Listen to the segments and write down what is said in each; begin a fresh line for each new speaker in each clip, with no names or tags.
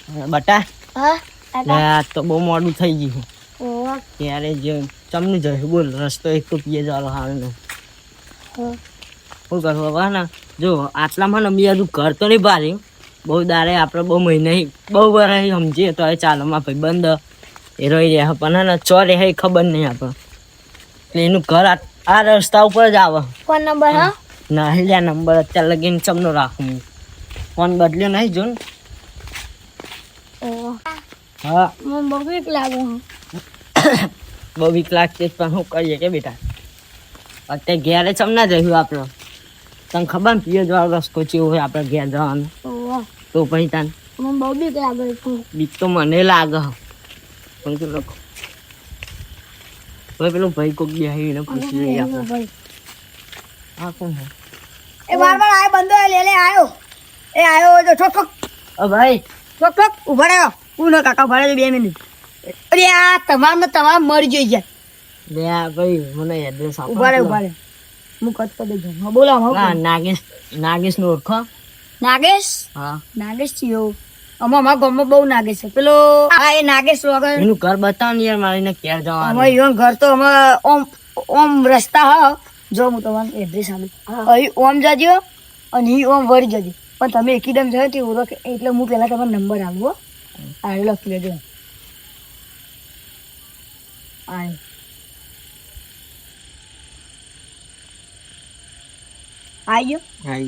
બટા
હા
લે તો બહુ મોડું થઈ ગયું
ઓવા
ત્યારે જે ચમનું જશે બોલ રસ્તો એક તો પીએ જવાનો હાલ ને શું કરું હવે ને જો આટલામાં ને બી હજુ ઘર તો નહીં પાડ્યું બહુ દાડે આપણે બહુ મહિના બહુ વાર સમજીએ તો હવે ચાલોમાં ભાઈ બંધ એ રહી રહ્યા પણ ને ચો રહે ખબર નહીં આપણે એટલે એનું ઘર આ રસ્તા ઉપર જ આવે
ફોન નંબર હા
ના લ્યા નંબર અત્યારે લગીને ચમનો રાખું હું ફોન બદલ્યો નહીં જો ને
ઓવા
હા
મને બહુ બીક લાગે
બહુ બીક લાગતી પણ શું કરીએ કે બેટા અત્યારે ઘેરે ચમ ના જઈશું આપણે તને ખબર ને પીએ જવાનો રસ્તો ચેવો હોય આપણે ઘેર જવાનું
ઓવા
તો પછી તને
મને બહુ બીક લાગે
બીક તો મને લાગે પણ તું લખો હવે પેલો ભાઈ કોક બેહીને પૂછી લઈએ આપણે
ભાઈ
હા કોણ હે
એ બાર આયો બંદો લે આયો એ આયો જો ઠોક ઠોક
ભાઈ
ઠોક ઠોક ઉભા રહ્યો હું ન કાકા ઉભા રહેજો 2 મિનિટ અરે આ તમામ મરી જઈ જાય
લે ભાઈ મને એડ્રેસ આપો
ઉભા રહે હું કટ કરી દઉં હા બોલો
હા નાગેશ નું ઓળખો
નાગેશ
હા
નાગેશ થયો અમારા ગામમાં બહુ નાગેશ છે પેલો આ એ નાગેશ વગર
એનું ઘર બતાવ ને યાર મારીને ક્યાં જવાનું
અમારે ઈવન ઘર તો અમે ઓમ રસ્તા હા જો હું તમારું એડ્રેસ આપું અહીં ઓમ જજો અને ઈ ઓમ વળી જજો પણ તમે એકદમ જાય તે ઓળખ એટલે હું પહેલા તમારો નંબર આપું આ લખી લેજો આ આયો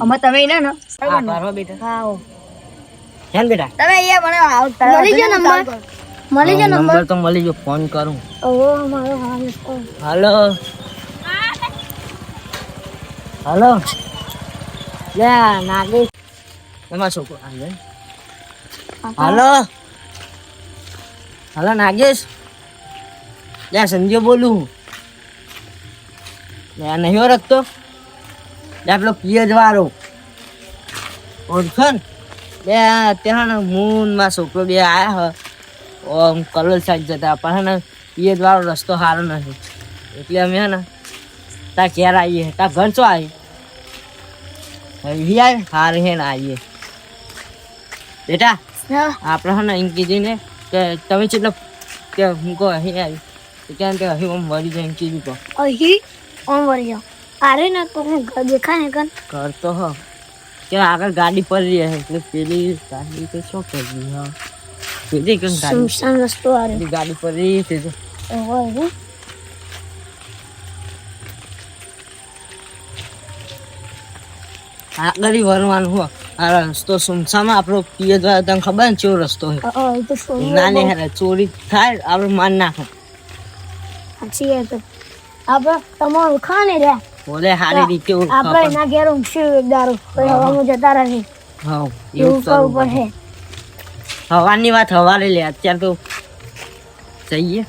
અમાર તમે એને ને
હા પારો બેટા
હા આવો
હેન બેટા
તમે અહીંયા મને આવતા મળી ગયો નંબર
નંબર તો મળી ગયો ફોન કરું
ઓહો મારો
હાલો હાલો લે નાગેશ એમાં છોકરો આવે હાલો હાલો નાગેશ લે સંજય બોલું લે નહીં ઓળખતો લે પેલો પિયજ વાળો ઓળખો ને બે ત્યાં મૂન માં છોકરો બે આયા ઓમ કલોલ સાઈડ જતા પણ ને પિયજ વાળો રસ્તો સારો નથી એટલે અમે હે ને તાર ઘેર આવીએ તાર ઘર શું આવી આવી હારે હે ને આવીએ બેટા આપણે હે ને એમ કીધું ને કે તમે કેટલો કે હું કહો અહીં આવી કેમ કે અહીં આમ વળી જાય એમ કીધું તો
અહીં ઓમ વળી જાઓ અરે ના તો દેખાય ને કન
ઘર તો હ કે આગળ ગાડી પડી રહે એટલે પેલી ગાડી તો શું કરવી હા પેલી કઈ ગાડી
સુમસાન રસ્તો આ
પેલી ગાડી પડી તે તો
ઓહો
આગળ વરવાનું હો આ રસ્તો સુમસામાં આપણો પિયર દ્વારા તને ખબર ને કેવો રસ્તો હોય
એ તો શું
ના ને હેરા ચોરી થાય આપણે માન નાખે
સાચી એ તો આપણે તમારું ખાને રે
બોલે સારી રીતે
આપણે ના ઘેર ઊંઘશું એક દારૂ પછી હવામાં જતા રહે
હા
એવું કરવું પડે
હવાની વાત હવારે લે અત્યારે તો જઈએ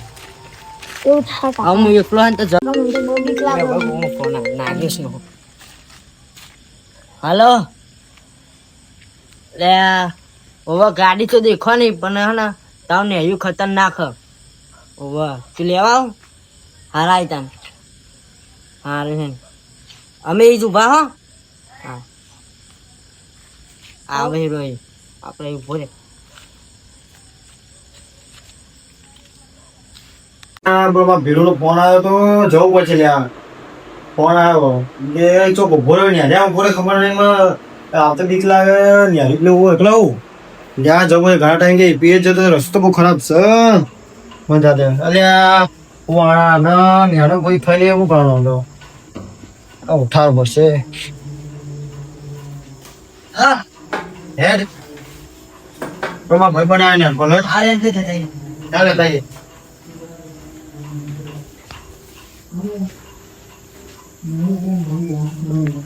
એવું થાય
હું એકલો હોય ને તો
મને તો બહુ બીક લાગે
નાગેશ નો હાલો લે હવે ગાડી તો દેખો નહીં પણ હે ને તમને એવું ખતરનાક હવે તું લેવા આવ હારાય તને હારે હે અમે એ જ ઉભા હો હા આવે રોય આપણે ઉભો રે
ભીડો ફોન આવ્યો તો જવું પડશે લ્યા ફોન આવ્યો કે ચોક ઉભો રહ્યો ને જ્યાં ઉભો ખબર નહીં આવતા બીક લાગે ને એટલે હું એકલો આવું જ્યાં જવું ઘણા ટાઈમ કે પીએ જતો રસ્તો બહુ ખરાબ છે મને જાતે અલ્યા વાણા નેનો કોઈ થઈને એવું કરવાનો હતો ઉઠાવ પડશે હા હેડ મારા ભાઈ બનાવે ને બોલો ચાલે તાઈએ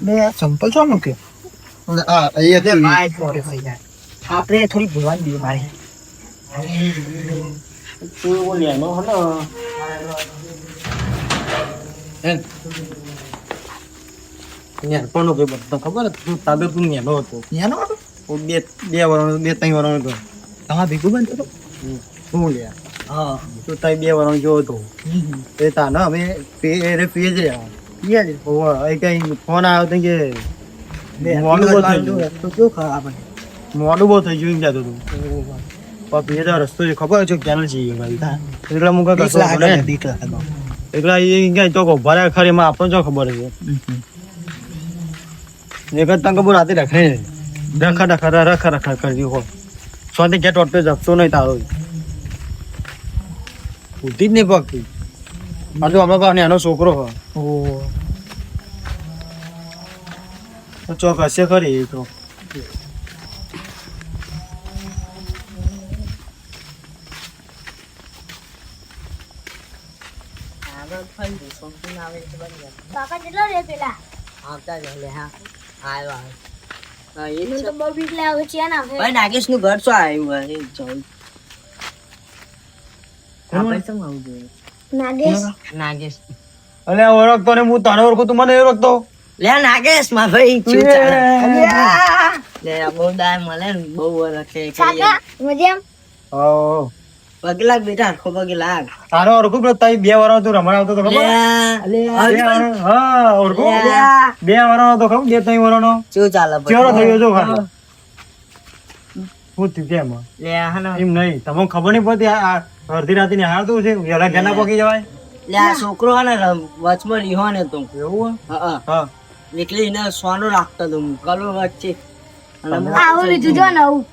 બે ચંપલ છો મૂકે આ અહીંયા
આપણે થોડી ભૂલવાની દઈએ મારી તું લેનો હલો
પણ બધો ખબર તું તાબે તું નેનો હતો નેનો હતો બે વર્ષ 2-3 વર્ષ હતો તમારા ભેગું બનતો હતો શું લે હા તો તાઈ 2 વર્ષ જો હતો એ તા ના અમે પેરે પીએ જ કઈ ફોન આવ્યો તો કે મોડું બહુ થઈ ગયું તો શું ખરાબ મોડું બહુ થઈ ગયું જતું હતું પણ એ તો રસ્તો છે ખબર છે ક્યાં જઈએ ભાઈ એટલે હું કઈ કશું એટલે એ ક્યાંય તો ભરાય ખરી એમાં આપણને શું ખબર છે એક જ તંગ બહુ રાતે રખે રખા કરી હોય સ્વાતિ ક્યાં ટોટે જપતો નહીં તારો બુદ્ધિ જ નહીં પગતી હજુ હમણાં પાસે એનો છોકરો હોય ચોક હશે ખરી એ તો
કાકા કેટલો રે પેલા
આવતા જ લે હા આવ્યો હા એ
મને તો બહુ બીક લાગે છે ના
ભાઈ નાગેશ નું ઘર શું આવ્યું હોય એ જોઈ આપણે શું આવું જોઈએ
નાગેશ
નાગેશ
અલે ઓળખતો ને હું તને ઓળખું તું મને ઓળખતો
લે નાગેશ માં ભાઈ શું ચાલે લે આ બહુ દાય મળે ને બહુ ઓળખે
કાકા મજામ
પગલાગ બેટા આખો પગલાગ
તારો ઓળખું પેલો તઈ 2 વર્ષ તું રમણ આવતો તો ખબર હા ઓળખું 2 વર્ષ તો ખબર 2-3 વર્ષનો
શું ચાલે
ચેવડો થયો જો ખાલી હું તું કેમ
લે હા ને
એમ નહીં તમને ખબર નહીં પડતી આ અડધી રાતે નિહાળતું છે વેલા ઘેના પકી જવાય
લે આ છોકરો હે ને વચમાં રીહો ને તું
એવું
હા
હા
નીકળી ને સોનું રાખતો તું કલો વચ્ચે અને
આવું લીધું જો ને આવું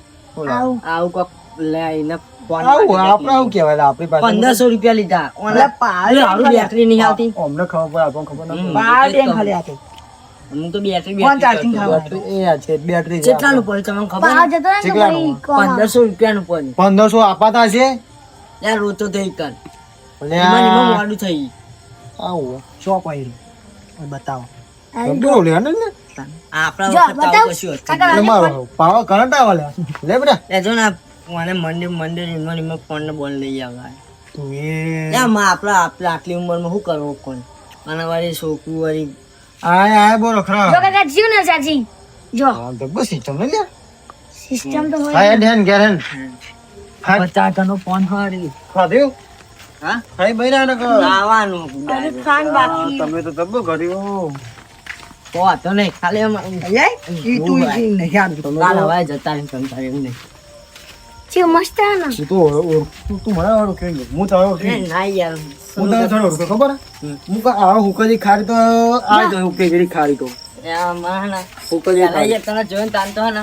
આવું કોક લે એને
આવું આપણે આવું કહેવાય આપણી પાસે
1500 રૂપિયા લીધા ઓને પાલે હારું બેટરી નહીં આવતી
અમને ખબર પડે આપણને ખબર નથી
હું તો બેટરી
એ આ છે બેટરી
કેટલાનું પડે તમને ખબર
પાવ જતો ને તો ભાઈ
1500 રૂપિયાનું પડે
1500 આપાતા છે
યાર રોતો થઈ કર
એટલે
એમાં મોડું થઈ
આવું શોપ આવી બતાવો
આવું.
બહુ લે ને
આપણા
જો,
વખત
બતાવ.
આવું કશું હતું
કાકા
એટલે મારો પાવર કરંટ આવે લે બેટા
એ જો ને મને મંદિર એમાં ફોન ને બોલ લઈ આવે
તું એ
આપણે આટલી ઉંમરમાં શું કરવું કોણ અને વાળી છોકરું વાળી
આય બોલો
જો
ખરા
કાકા જીવ ને ચાચી જો
હા તો બસ સિસ્ટમ ને લે
સિસ્ટમ તો હોય
હા ધ્યાન ગેરન હા
50 નો ફોન હારી
ખાધ્યું
હા
ખાઈ બૈરા ને
આવવાનું
અરે ખાન બાકી
તમે તો તબ્બો કર્યું
તો નહીં ખાલી હવાય જતા રહી સંસાર એમ નહીં
છે મસ્ત હે ને
તું મને વાળું કે હું તો
ના યાર
હું તને થોડો ઓળખતો ખબર હું આ હુકજી ખાડી તો આ તો હુકજી ખાડી તો
હુકજી તને જોઈને તાનતો હે ને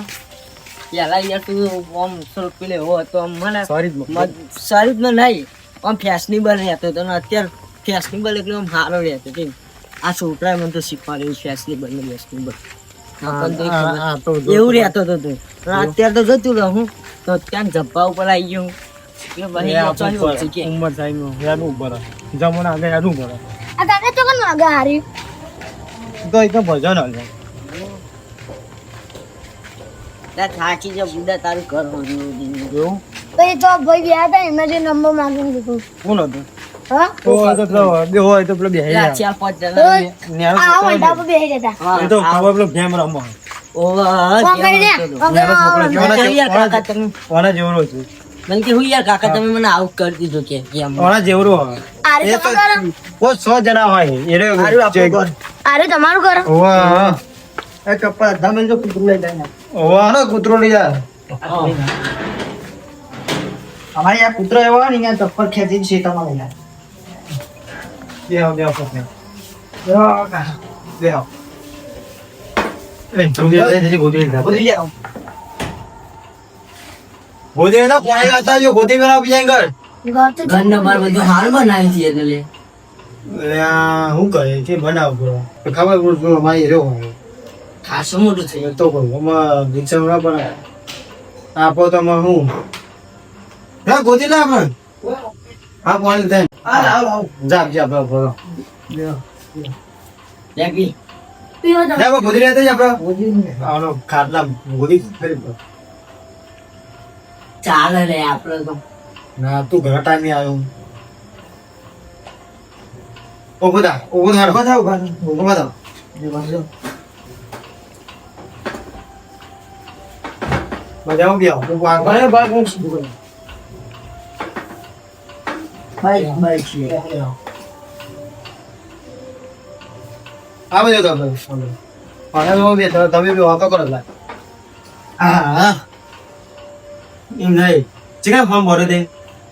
પેલા યાર તું આમ સ્વરૂપ પેલે હો તો આમ મને શરીર માં નહીં આમ ફેશનેબલ રહેતો હતો ને અત્યારે ફેશનેબલ એટલે આમ સારો રહેતો કેમ આ છોકરાએ મને તો શીખવાડ્યું ફેશનેબલ ને ફેશનેબલ એવું રહેતો હતો તું પણ અત્યારે તો જતું રહું તો ત્યાં જબ્બા ઉપર આવી ગયું એટલે ભાઈ ચાલ્યું ઓછું કે
ઉંમર થાય યાદ ઉપર જમણા આગળ યાદ ઉપર
આ કાકા તો કોણ આગળ હારી
તો એક ભજન આવે
ત્યાં થાકી જ બુડા તારું ઘર હોયું
એવું
પછી તો ભાઈ ગયા હતા એમાં જે નંબર માંગીને દીધું
કોણ હતું
હા
તો બે હોય તો પેલો બે
ચાર પાંચ જણા
આ વંડા પર બેહી જતા
એ તો ખબર પેલો ગેમ રમવા
ફોન કરીને
ઓના જેવરો છે
મને કે હું યાર કાકા તમે મને આઉટ કરી દીધો કે એમ
ઓના જેવરો હોય
આરે
એ તો
તમારું
ઓ 100 જણા હોય
આરે તમારું ઘર
ઓવા
એ કપ્પા તમે જો કુતરું લઈ જાય
ઓવા નો કૂતરો લઈ જા
અમારે આ કૂતરો એવો ને અહીંયા ચપ્પલ ખેંચી છે તમારે યાર
બે ફોટો બે એ તું જે ગોદી લે
બોલી આવ
ગોદી ના કોણ આતા જો ગોદી મેરા બીજેંગર
ઘર તો
ઘર નંબર બધું હાલ બનાવી છે એટલે
લે આ હું કહે છે બનાવ બરો ખબર પડતો મારી રહ્યો
ખાસું મોટું થઈ
તો કહું માં રિક્ષા ના પર આપો તો માં હું ના ગોદી ના પણ હા કોણ દે
આવ
જા બરો
લેગી
પીવો તો
ના ગોદી લેતે જા બરો આનો ખાટલા ગોદી કરી
ચાલે રે આપણે તો
ના તું ઘણા ટાઈમે આવ્યો ઉભો થા મજામાં બેહો હું વાંગ
ભાઈ છે
આવે તો તમે બે તમે બે વાતો કરો લા હા એમ નહીં ચીકા ફોર્મ ભરે તે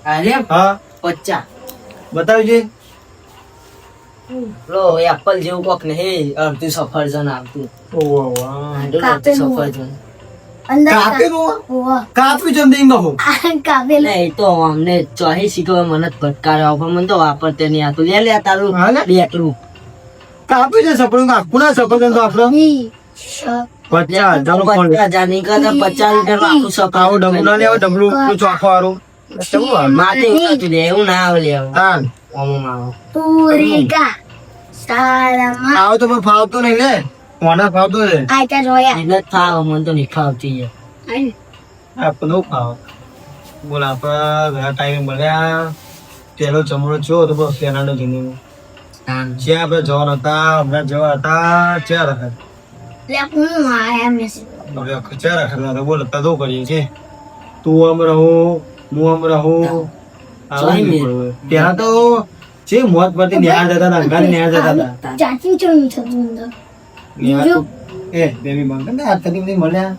અરે
હા
50
બતાવજે.
લો એપલ જેવું કોક નહીં અડધું સફરજન આવતું
ઓહ વાહ.
અડધું
કાપેલું.
સફરજન
અંદર
કાપેલું
ઓવા
કાપ્યું જેમ દઈ બહુ
કાપેલું
એ તો અમને ચોહી શીખવા મને જ ફટકાર્યો પણ મને તો વાપરતે નહીં આવતું લે તારું
હા લે.
બેટલું
કાપ્યું છે સફરજન આખું ના સફરજન તો આપડે
ઈ.
50,000 નો ફોન
50,000 નહીં કરતા 50 લીટર આખું સફરજન
આવો ડબલું ના લેવો ડબલું પેલું ચોખ્ખો વાળું કેવું આવે?
માથે ઉતારતું લે એવું ના આવે લેવું
તાન.
ઓમો આવો
પૂરિકા સારામાં
આવો તો મને ફાવતું નહીં લે મને ફાવતું છે
આટા જોયા
એટલે જ ફાવે મને તો નહીં ફાવતી છે
આપણને ફાવ બોલ આપડા ઘણા ટાઈમે મળ્યા પેલો જમણો છો તો બસ પેલાનો જમણો જ્યાં આપણે જવાના હતા હમણાં જવા હતા ચાર વખત
લે હું આયા મેસેજ
હવે ચાર વખત બોલ તો કરીએ છે તું આમ રહું હું આમ રહું આવું નહીં પડવું. ત્યાં તો જે મોત પરથી ન્યાર જતા હતા અંગારી ન્યાર જતા હતા
ચાચી જોયું છે તું અંદર
ન્યાર તો- એ બેબી બંધ કર ને આજ કદી નહીં મળ્યા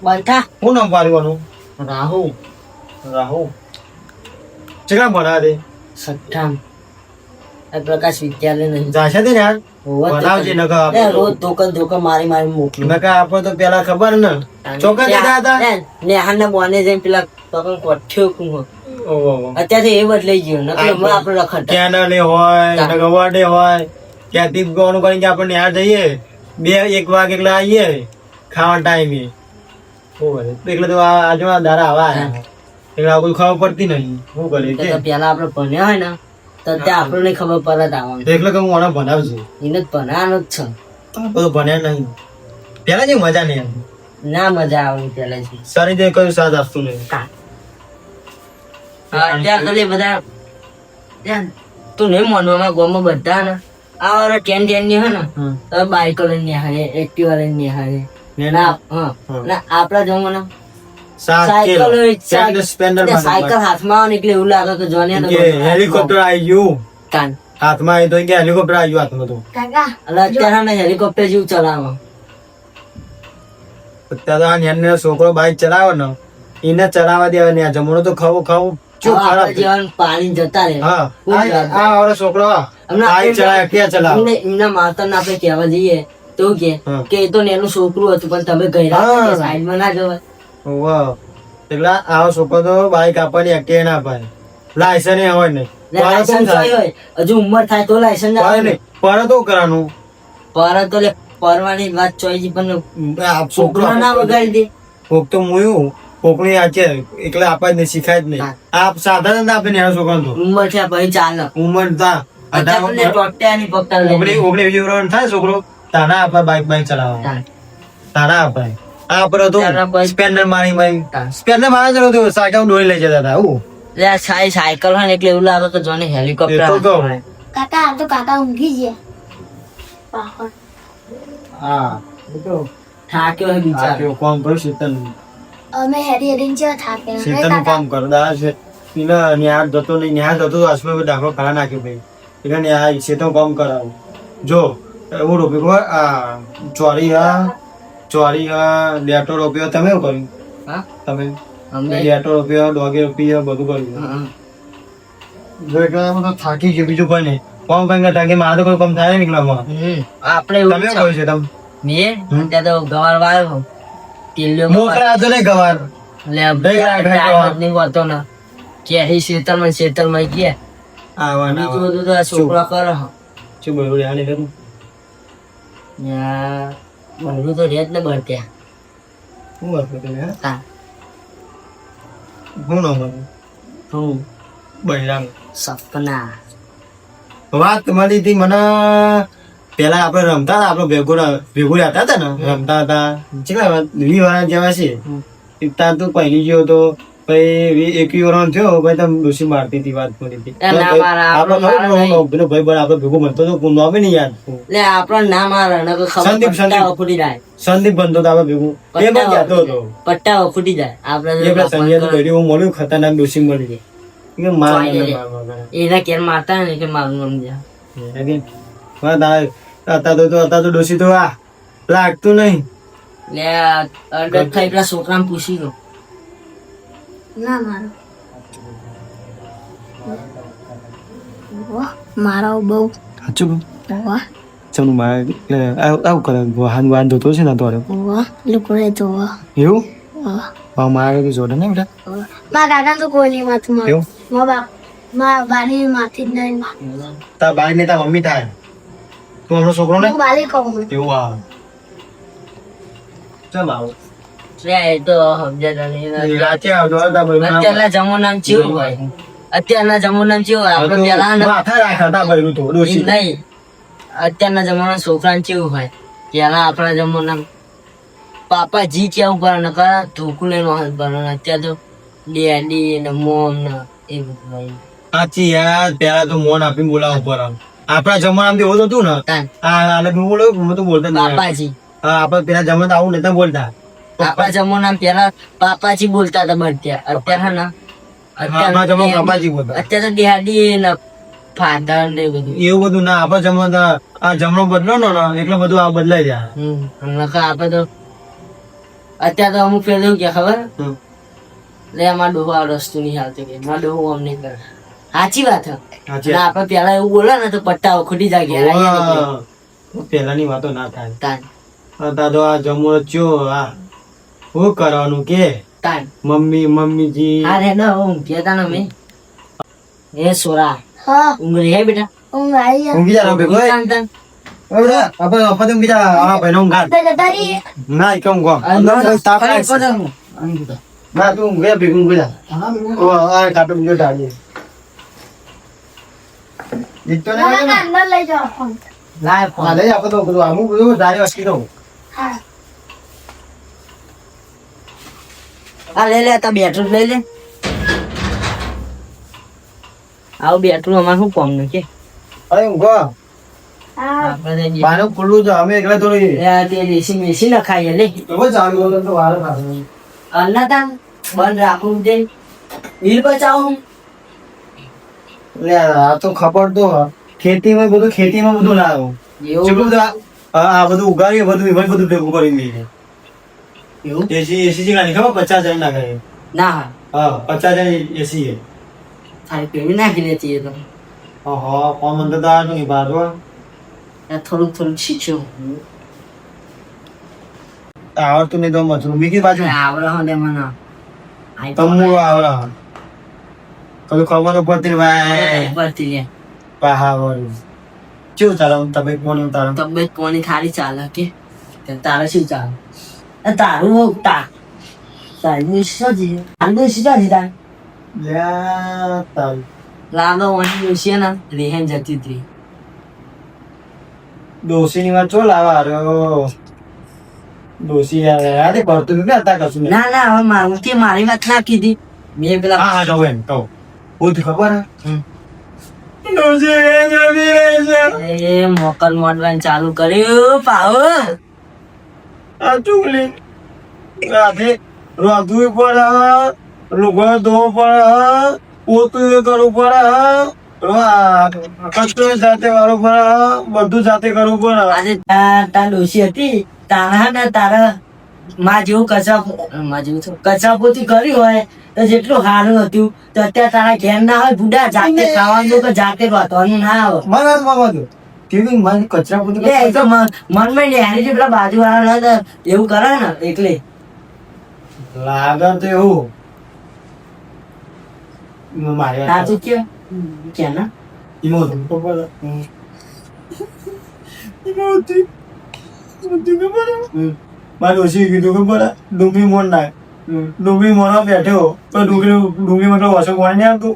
બંધા
શું નામ પાડવાનું
રાહુ
રાહુ ચકડા ભણા દે
સઠ્ઠામ પ્રકાશ વિદ્યાલય નહીં
જાશે તે યાર બનાવજે નકર આપણે
રોજ ધોકન મારી મારી મોકલું
નકર આપણે તો પેલા ખબર ને ચોક્કસ જતા હતા
નેહાને બોને જઈને પેલા પકડ કોઠ્યો કું
ઓહો
અત્યારે એ બદલાઈ ગયો નકર એમાં આપણે રખડતા
કેનલે હોય નકર વડે હોય ક્યાંથી ગોણું કરીને કે આપણે ન્યાર જઈએ 1 વાગે એકલા આવીએ ખાવા ટાઈમે એટલે તો આજુ દારા આવા એટલે આ બધું ખબર પડતી નહીં શું કરે
તો પેલા આપણે ભણ્યા હોય ને તો ત્યાં આપણને ખબર પડે આવવાનું
એટલે કે હું મને ભણાવશે
એને જ ભણવાનું જ છે
બધું ભણ્યા નહીં પેલા જે મજા નહીં આવતી
ના મજા આવે પેલાથી
સારી જે કયું સાથ આપતું નહીં
અત્યારે તો લે બધા ત્યાં તું નહીં માનવામાં ગામમાં બધા ને આ વાળા ટેન ની હોય ને તો બાઈકો લઈને નિહાળે એક્ટિવા લઈને નિહાળે ના હા ના આપડા જમાના સાયકલ હાથમાં આવે ને એટલે એવું લાગે કે જોને
હેલિકોપ્ટર આવી ગયું
કાન
હાથમાં આવી તો કે હેલિકોપ્ટર આવી ગયું હાથમાં તો
કાકા
એટલે અત્યારે હેલિકોપ્ટર જેવું ચલાવે
અત્યારે તો આ નેનો છોકરો બાઈક ચલાવે ને એને ચલાવવા દેવા ને આ જમણો તો ખાવું ચૂપ ખરાબ
જીવન પાણી જતા રહે
હા આ વાળો છોકરો બાઈક ચલાવે ક્યાં ચલાવે
એમના માતા ને આપણે કહેવા જઈએ તો
હા.
કે એ તો નેનું છોકરું હતું પણ તમે ગયરા
હા.
સાઈડમાં ના જવાય
વાહ એટલે આવો છોકરો તો બાઈક આપવાની એકે ના પાડે લાયસન્સ હોય નહીં
લાયસન્સ હોય હજુ ઉંમર થાય તો લાયસન્સ આવે ને
પર તો કરવાનું
પર તો લે પરવાની વાત ચોઈ પણ
આ
છોકરો ના વગાડી દે
કોક તો મુયું કોકની આ છે એટલે આપણને શીખાય જ નહીં
હા.
આ સાધારણ આપે ને આ છોકરાને તો
ઉંમર થયા પછી ચાલે
ઉંમર તા
અત્યારે ટોટ્યા ની પકડ લઈને.
ઓગણી વર્ષ થાય છોકરો તારા આપા બાઈક ચલાવવા તારા આપા આ પર તો
તારા પછી-
સ્પેન્ડર મારી
હા.
સ્પેન્ડર મારા જરો તો સાયકલ દોડી લઈ જતા હતા હું
લે આ સાયકલ હોય ને એટલે એવું લાગે કે જોને હેલિકોપ્ટર
એ તો કહું.
આવે.
કાકા આ તો કાકા ઊંઘી ગયા પાહડ
હા
થાક્યો હોય બિચારો
કોમ પર શીતલ
અમે હેરી હેરી છે થાકે
શીતલ કામ કરતા છે એને ન્યાર જતો નહીં ન્યાર જતો તો હાથમાં દાખલો ખરા નાખ્યો ભાઈ એટલે ન્યાર શીતલ કામ કરાવું જો એવું રૂપિયો આ ચોરી લેટો રૂપિયો તમે શું કર્યું
હા
તમે
અમે
લેટો રૂપિયો ડોગે રૂપિયો બધું કર્યું
હા.
જો એટલે હું તો થાકી ગયો બીજું કોઈ નહીં કોમ કઈ થાકી મારે તો કોઈ કામ થાય નહીં નીકળવામાં
આપણે એવું
તમે
જ
કહ્યું છે તમે
મેં ત્યાં તો ગવાર વાળો કિલ્લો
મોકરા હતો ને ગવાર
લે
ભેગા ભેગા.
ટાઈમ નહીં હોતો ને કે હી શેતરમાં ગયા
આવવાના
બીજું બધું તો આ છોકરા કરે હો.
શું બોલું યાર નહીં કરું
યા, બનવું તો રહે જ ને બર ત્યાં
શું વાત કરો તમે હા?
હા
શું નામ હતું?
હું
બૈરામ
સપના
વાત તમારી હતી મને પેલા આપણે રમતા હતા આપણે ભેગું રહેતા હતા ને રમતા હતા કેટલા વાળા જેવા છે ત્યાં તું પહેલી ગયો તો પછી 21 વર્ષ થયો ભાઈ તમે ડોસી મારતી હતી વાત કરી હતી
એ ના મારા,
આપણો
આપણો મારા
પેલો ભાઈ બન આપણે ભેગું બનતો હતો કોણ નામ નહીં યાદ
લે આપણો નામ આ રણકો
સંદીપ,
ખબર પટ્ટા
સંદીપ.
ફૂટી જાય
સંદીપ બનતો હતો આપણે ભેગું એ પણ કહેતો હતો
પટ્ટા ફૂટી જાય આપણે
એ પેલા સંજય તો ભેગી હું મળ્યું ખતરનાક ડોસી મળી ગઈ કે માર
ચોઈ લે. એના કેર મારતા ને કે મારું નામ જા
અત્યારે તો ડોસી તો આ લાગતું નહીં
લે અડગ થઈ પેલા છોકરાને પૂછી લો
ના મારો વાહ મારો બહુ
સાચું
વાહ
ચમનું મારે આવું કરે વાહન વાહન ધોતો છે ને તો
વાહ લુકડે તો વાહ
એવું મારે તો જોડે ને બેટા
મારા કાકા તો કોઈ નહીં માથું મારું
એવું
મારા બાપ મારા બાની માથી જ નહીં
તાર બાઈ ને તાર મમ્મી થાય તું હમણાં છોકરો ને
હું બાલી કહું
એવું આ ચાલ આવો
એ તો સમજ્યા નહીં.
રાતે આવજો તાર ભાઈ
અત્યારના જમાનામાં કેવું હોય અત્યારના જમાનામાં કેવું હોય આપણે પેલા
માથા રાખ્યા તા ભાઈ તો ડોસી
નહીં અત્યારના જમાના છોકરાને કેવું હોય પેલા આપણા જમાનામાં પાપા જી કેવું પડે ને કરા ધોકું લઈને હાથ પડે ને અત્યારે તો ડેડી ને મોમ ને એ બધું હોય.
સાચી યાર પેલા તો મોન આપીને બોલાવવું પડે આપણા જમાનામાં તો એવું હતું ને
તાન
આ અલગ હું બોલો હું તો બોલતા જ નહીં.
પાપાજી
હા આપણે પેલા જમાના આવું નતા બોલતા
આપણા જમાનામાં પેલા પાપાજી બોલતા હતા બધા અત્યારે ને
આપણા જમાના બાબાજી બોલતા
અત્યારે તો ડેડી ને ફાધર ને એ બધું
એવું બધું ના આપણા જમાના આ જમણો બદલો ને એટલે બધું આ બદલાઈ જાય
નકર આપડે તો અત્યારે તો અમુક પેલું કે ખબર લે અમાર ડોહો આ રસ્તો નહીં હાલતો કે મારા ડોહો આમ નહીં કરે સાચી વાત હે
સાચી
અને આપડે પેલા એવું બોલે ને તો પટ્ટા ખોટી જાય ઘેર આવીએ
પેલાની વાતો ના થાય
તાન
અત્યારે તો આ જમણો ચો આ શું કરવાનું કે
તાન
મમ્મીજી
હા રે ના હું કેતા ને મેં એ સોરા
હા
ઊંઘ હે બેટા
હું આવી
ઊંઘી જા રોકે કોઈ
તાન તાન
આપણે આપણે ઊંઘી જા આ ભાઈનો ઊંઘાડ
જતા રહી
ના કેમ ગો તાપ લાગશે. ના તું ઊંઘે ભેગું ઊંઘી જા ઓ આ કાટો બીજો ઢાળી દીકતો ને
મારા અંદર લઈ જાઓ ફોન
લાય ફોન
હા લઈ આપણે તો બધું અમુક બધું ધારે વસ્તી દઉં
હા
આ લે લે તા બેટરી લઈ લે આવું બેટરી અમારે શું કામ નું કે
અરે ઊંઘો
હા
આપણે તો
બાનું ખુલ્લું છે અમે એકલા થોડી
તે દેશી મેસી ન ખાઈએ લે
હવે ચાલુ હતો તો વાર પાછળ
અન્નતા બંધ રાખવું દે વીર બચાવું
લે આ તો ખબર તો હ. ખેતીમાં બધું લાવો
એવું
જેટલું બધું આ બધું ઉગાડીએ બધું એમાં જ બધું ભેગું કરી લઈએ
એવું
એસી જેટલા ખબર 50,000 ના કરે
ના
હા 50,000 એસી હે
થાળી પેલી નાખી લેતી એ તો
હા કોણ મંદર તો આ નહીં બાજુ
થોડુંક થોડુંક શીખ્યો
આવડતું નહીં તો મજૂર બીજી બાજુ
આવડે હો દે મને
તમું આવડે કદું ખબર તો પડતી ભાઈ
ભરતી લે
પહાવર શું ચાલે તબિયત કોણ તારે
તબિયત કોની થાળી ચાલે કે તારે શું ચાલે તારું હોવ તારી શું છે આંદો શું ચાલી તાર
લ્યા તાર
લાગો વણી છે ને રેહેન જતી હતી
ડોસીની વાત ચો લાવા રહ્યો ડોસી યાર ભરતું નથી હતા કશું નહીં.
ના ના હવે મારું તે મારી વાત ના કીધી મેં પેલા
હા હા કહું એમ કહું હું ખબર
હમ.
હે ડોસી જલ્દી રહે છે
એ મોકલ મોડવાનું ચાલુ કર્યું પાવ
આ ચૂકલી રાતે રાધું પડે લુગડો ધોવું પડે પોતું કરવું પડે કચરો જાતે વાળું પડે બધું જાતે કરવું પડે
આજે તાર ડોસી હતી તારા ને તારા માં જેવું કચરા પોતી કર્યું હોય તો જેટલું સારું હતું તો અત્યારે તારા ઘેર ના હોય બુડા જાતે ખાવાનું કે જાતે વાતવાનું ના આવે
મારા મામા તો કેવી મારી કચરા પોતું
લે એ તો મનમાં નેહરી પેલા બાજુ વાળા ને એવું કરે ને એટલે
લાગે તો એવું મારી
તાર તું કે ના
ઇમોતું ખબર મારે ઓછી કીધું ખબર ડુંગળી મોન નાખ ડુંગળી મોનો બેઠો તો ડુંગળી મતલબ વસો કોણ નહીં આવતું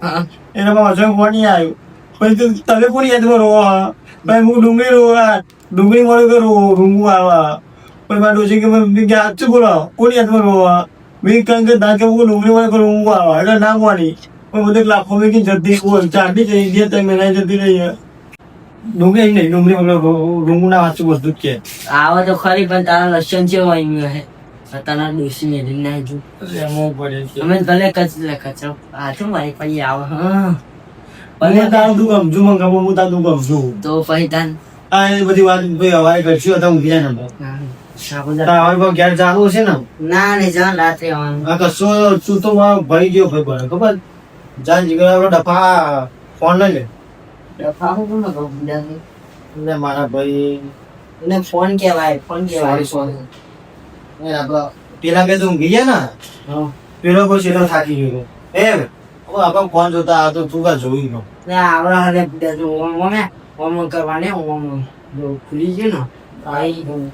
એને વસો કોણ નહીં આવ્યું પછી તમે કોની યાદમાં રોવા ભાઈ હું ડુંગળી રોવા ડુંગળી મળ્યું કે રૂંગું આવા પછી મારે ઓછી કે સાચું બોલો કોની યાદમાં રોવા મેં કારણ કે ના કે હું ડુંગળી મળે કે રૂંગું આવા એટલે ના કોની પણ બધે લાખો મેં જતી બોલ ચાંદી જઈ ગયા તમે મેં જતી રહી ડુંગળી નહીં ડુંગળી મતલબ રૂંગું ના વાંચું બધું જ કે
આવે તો ખરી પણ તારા લક્ષણ કેવું આવ્યું હે તારા ડોસી મેલી ના જો
લેમો પડે છે
અમે ભલે કચરો હાથું મારી પછી આવે હા
મને તારું તું ગમજું મને ખબર હું તારું ગમજું
તો પછી તાન
આ એ બધી વાત ભાઈ હવાઈ કરશું હતા ઊંઘી જાય ને તારે હવે ઘેર જાવું છે ને
ના નહીં જા રાત્રે આવવાનું
આ કશો તું તો મારો ભાઈ ગયો ભાઈ બને ખબર જાન જીગર આપણો ડફા ફોન લઈ લે
ડફાવું કોને કહું બીજાથી?
એટલે મારા ભાઈ
એને ફોન કહેવાય ફોન કહેવાય
એ આપડે પેલા બે તો ઊંઘી ગયા ને
હા.
પેલો પછી તો થાકી ગયો એમ હવે આપણે ફોન જોતા આ તો તું કા જોઈ ગયો
ને આવડા હાલે બીજા જો ઓમ કરવાને ઓમ જો ખુલી ગયું ને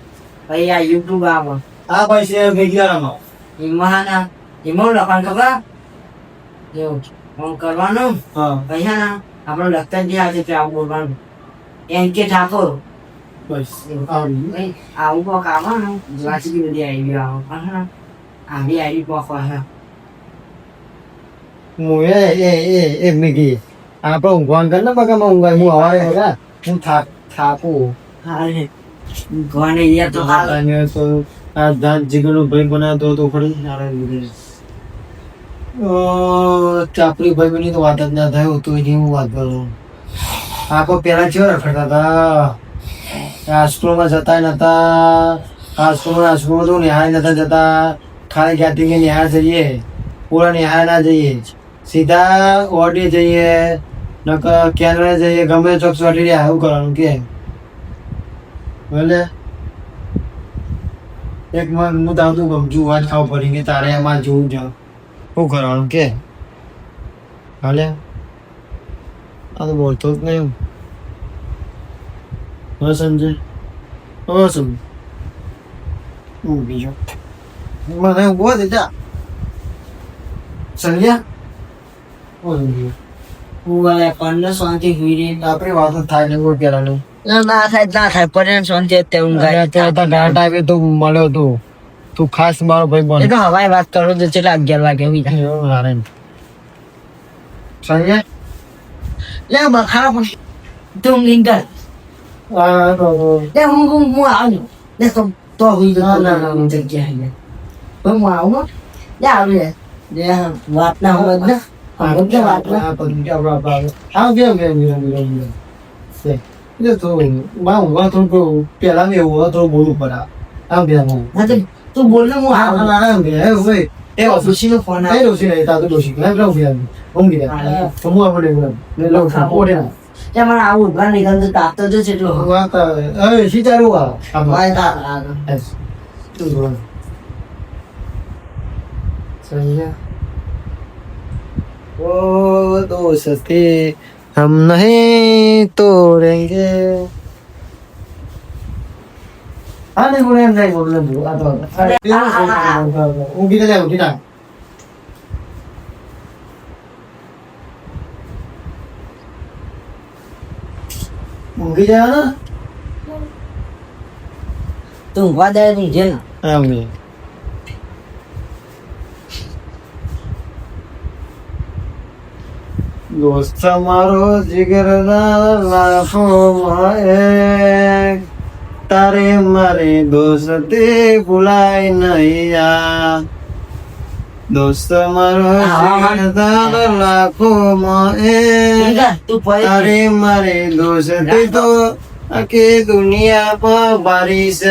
ભાઈ આ યુટ્યુબ આવે
આ ભાઈ છે મેઘિયારાનો
એમાં લખવાનું ખબર જો ઓમ કરવાનું
હા
પછી ને આપણે લખતા જ આવે છે આવું બોલવાનું એમ કે ઠાકોર
બસ આવડી
ભાઈ આવું કોક આવવાનું વાંચી બધી આઈડી આવે પણ હે આવી આઈડી કોક હોય
હું એ મેઘી આપણે ઊંઘવાનું કર ને બગામાં ઊંઘાય હું હવારે હેરા હું થાકું
હા કોને યાર તો હાલ
અને તો આ જાન જીગરનો ભાઈ બનાવતો હતો ખરી ચાપડી ભાઈ બની તો વાત જ ના થાય તો એની હું વાત કરું આખો પેલા ચેવો રખડતા હતા આશ્રમમાં જતા નતા આશ્રમમાં તો નિહાળ નતા જતા ખાલી જાતી કે નિહાળ જઈએ પૂરા નિહાળ ના જઈએ સીધા ઓડી જઈએ નકર કેનરા જઈએ ગમે ચોક ચોટી રહ્યા એવું કરવાનું કે ભલે એક માં હું તાવતું ગમજુ વાત ખાવ પડી કે તારે એમાં જોવું છે શું કરવાનું કે હાલે આ તો બોલતો જ નહીં હવે સમજે હવે સમજ બીજો મને ઉભો દે જા સમજ્યા
હું વાળા પંદર શાંતિ હુઈ રહી
આપણે વાતો થાય ને કોઈ પેલાનું
ના થાય પર્યટન શાંતિ તે ઊંઘાય
તો મળ્યો તું ખાસ મારો ભાઈ બન
એ તો હવાઈ વાત કરો તો છેલ્લા 11 વાગે હુઈ જાય
સમજ્યા
લે બખાડા પણ તું લિંગર લે હું આવું લે તો હુઈ જતો ના જગ્યા હે હું આવું લે આવે લે વાત ના હોય ને વાત ના
પેલા ને એવું થોડું બોલવું પડે આમ પેલા
તું બોલ ને હું આવું એ ઓફિસી નો ફોન આવ્યો મને આવું ઘર નીકળ તો તાપતો જ છે એટલો
वो दोस्ती हम नहीं तोड़ेंगे हाँ नहीं बोले नहीं बोले ऊँगी तो जाए ऊँगी ना ऊँगी जाए ना
તું વાદળ ની જેલ
हाँ ऊँगी दोस्त मारो जिगर तारे मारे दोस्ती भुलाए नहीं यार दोस्त मारो जिगर लाखों माए
તું ભાઈ
तारे मारे दोस्ती तो आखी दुनिया पर बारिश